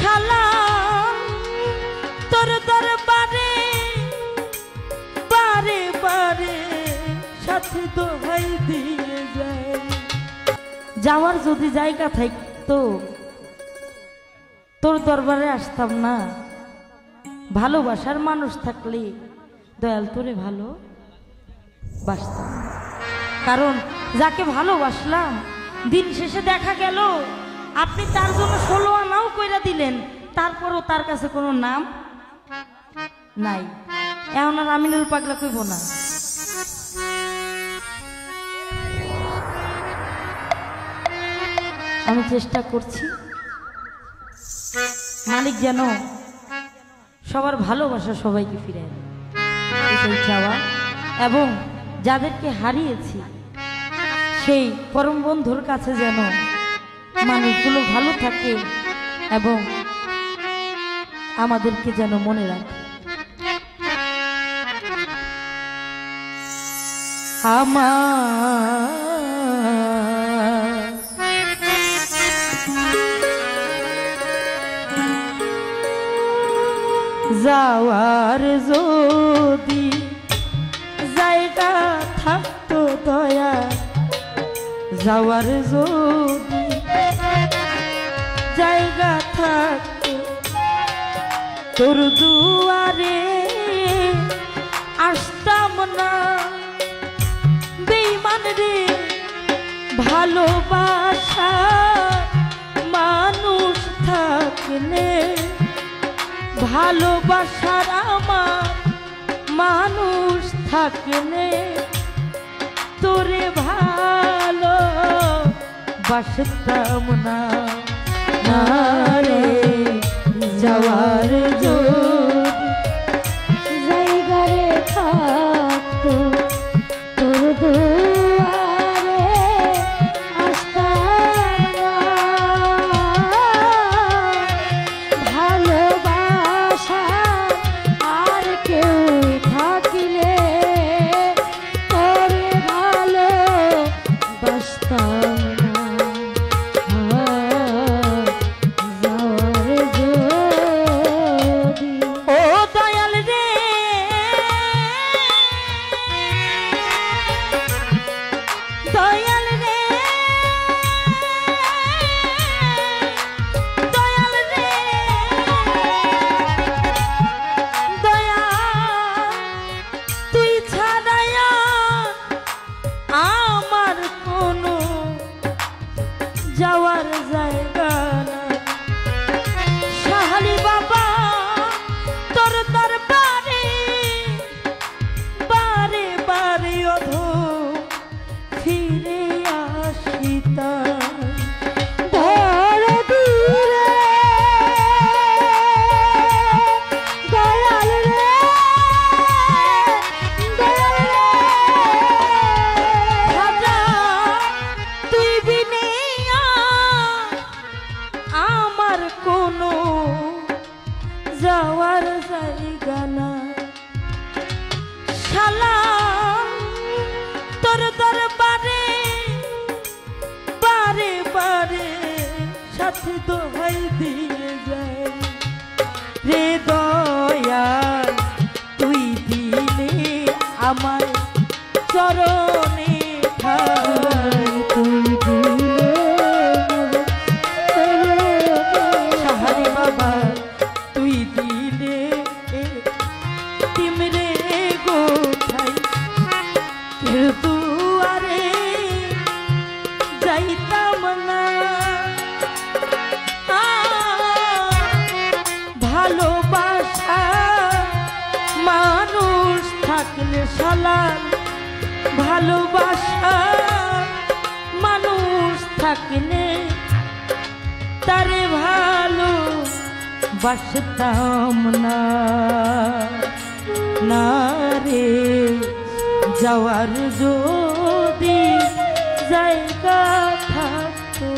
সালাম তোর দরবারে বারে বারে সাথে দোহাই দিয়ে যায়। যাওয়ার যদি জায়গা থাকতো তোর দরবারে আসতাম না। ভালোবাসার মানুষ থাকলে দয়াল তোরে ভালো বাসতাম। কারণ যাকে ভালোবাসলাম দিন শেষে দেখা গেল আপনি তার জন্য 16 আনাও কইরা দিলেন, তারপরও তার কাছে কোনো নাম নাই। এখন আর আমিনুল পাগলা কইব না। আমি চেষ্টা করছি মালিক যেন সবার ভালোবাসা সবাইকে ফিরে এটাই চাওয়া, এবং যাদেরকে হারিয়েছি সেই পরম বন্ধুর কাছে যেন মানুষগুলো ভালো থাকে এবং আমাদেরকে যেন মনে রাখে। আমার যাওয়ার যদি জায়গা থাকতো দয়া, যাওয়ার যদি জায়গা থাকতো তোর দুয়ারে আসতাম না। বেঈমান রে ভালোবাসা মানুষ থাকলে, ভালোবাসার আমার মানুষ থাকলে তোরে ভালো বাসতাম না। রে যাওয়ার জায়গা রে থাকতো তোর দুয়ারে আসতাম না। ভালোবাসা আর কেউ থাকিলে তোরে ভালো বাসতাম না। যাওয়ার জায়গা না শাহালি বাবা তোর দরবারে বারে বারে অধো ফিরে আসিতাম। যাওয়ার জায়গা না সালাম তোর দরবারে বারে বারে সাথে দোহাই দিয়ে যায়। রে দয়াল তুই দিলে আমার চরণে ঠাই, তুই দিলে সাহারি বাবা তুই দিলে তিমরে গোঠাই দুয়ারে যাইতাম না। ভালোবাসা মানুষ থাকলে সালাম, ভালোবাসা মানুষ থাকলে তারে ভালো বাসতাম না। না রে যাওয়ার যদি জায়গা থাকতো।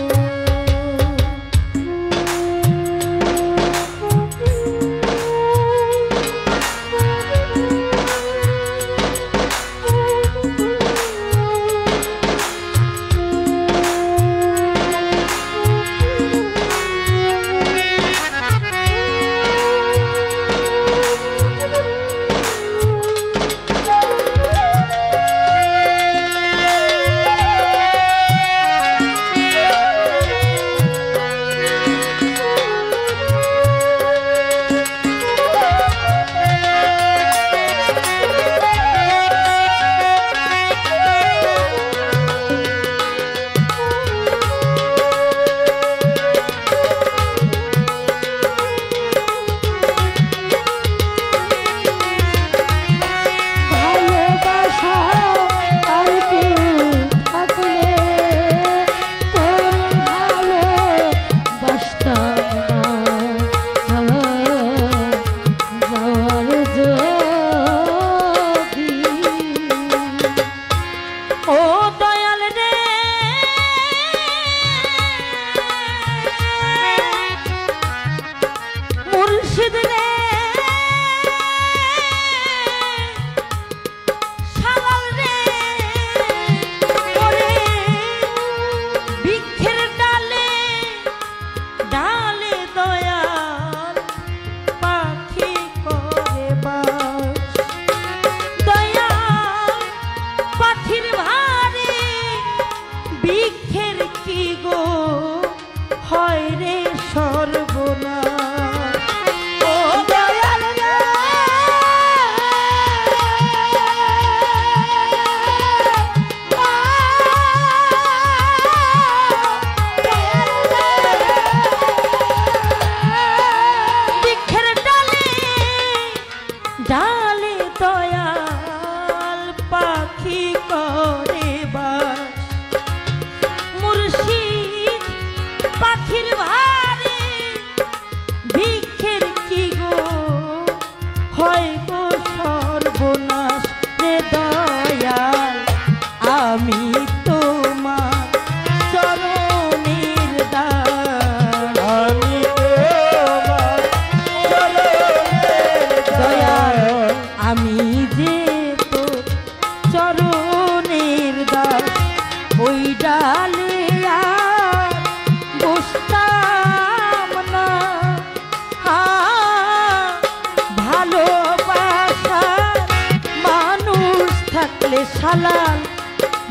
শালাল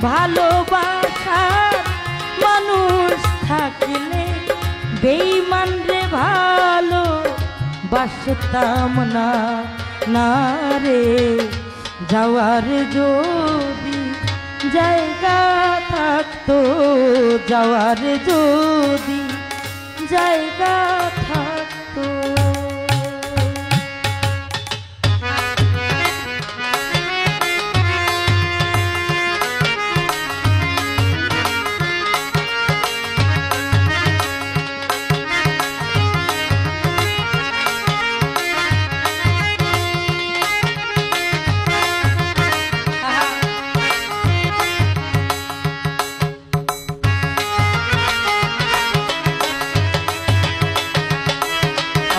ভালোবাসার মানুষ থাকলে বেঈমান রে ভালো বাসতাম না না রে যাওয়ার যদি জায়গা থাকতো যাওয়ার যদি জায়গা থাকতো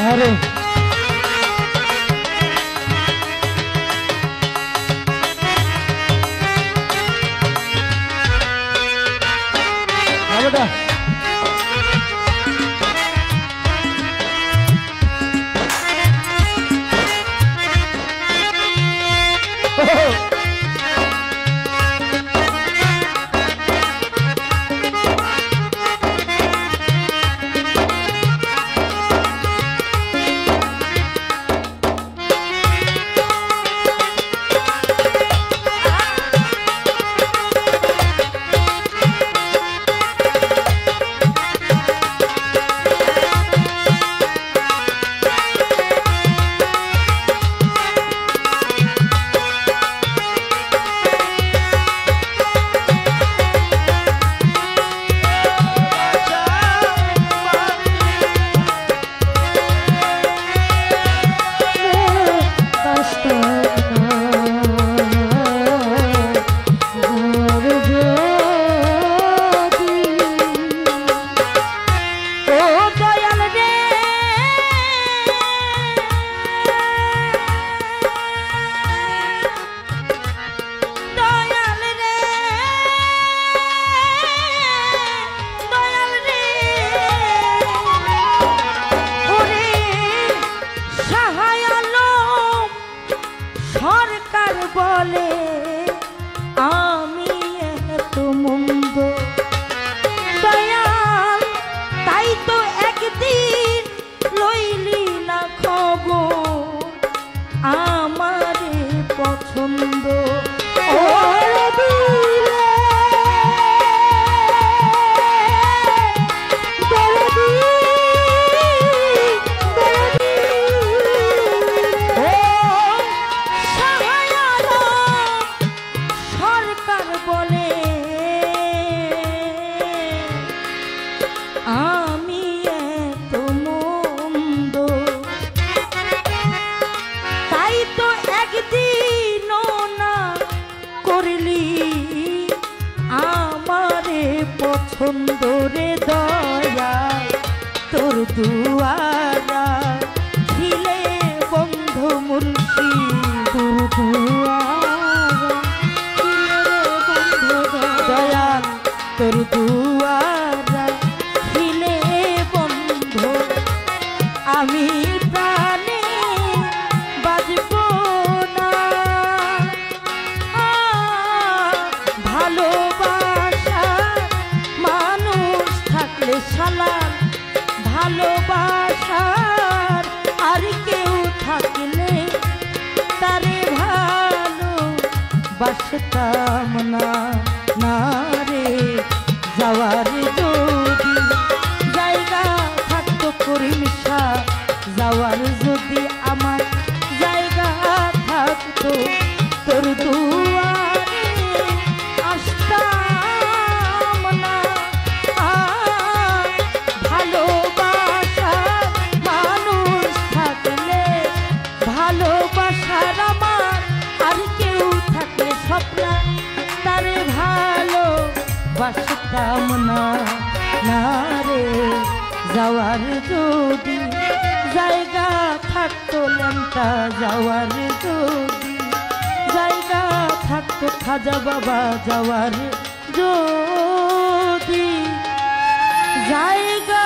अरे बेटा বলে আমি এত মন্দ দয়াল তাই তো একদিন লইলি না খবর আমারে পছন্দ পছন্দরে দয়া তোর দুয়ারা ছিলে বন্ধ মুর্শি তোর দয়া তোর দুয়ারা ছিলে বন্ধ আমি প্রাণে বাজব না শালাল ভালোবাসার আর কেউ থাকলে তারে ভালো বাসতাম না না রে যাওয়ার যদি জায়গা থাকতো করিমসা যাওয়ার যদি আমার জায়গা থাকতো তোর দুয়ারে আসতাম না বাসতাম না না রে যাওয়ার যদি জায়গা থাকতো লেমটা যাওয়ার যদি জায়গা থাকতো খাজা বাবা যাওয়ার যদি জায়গা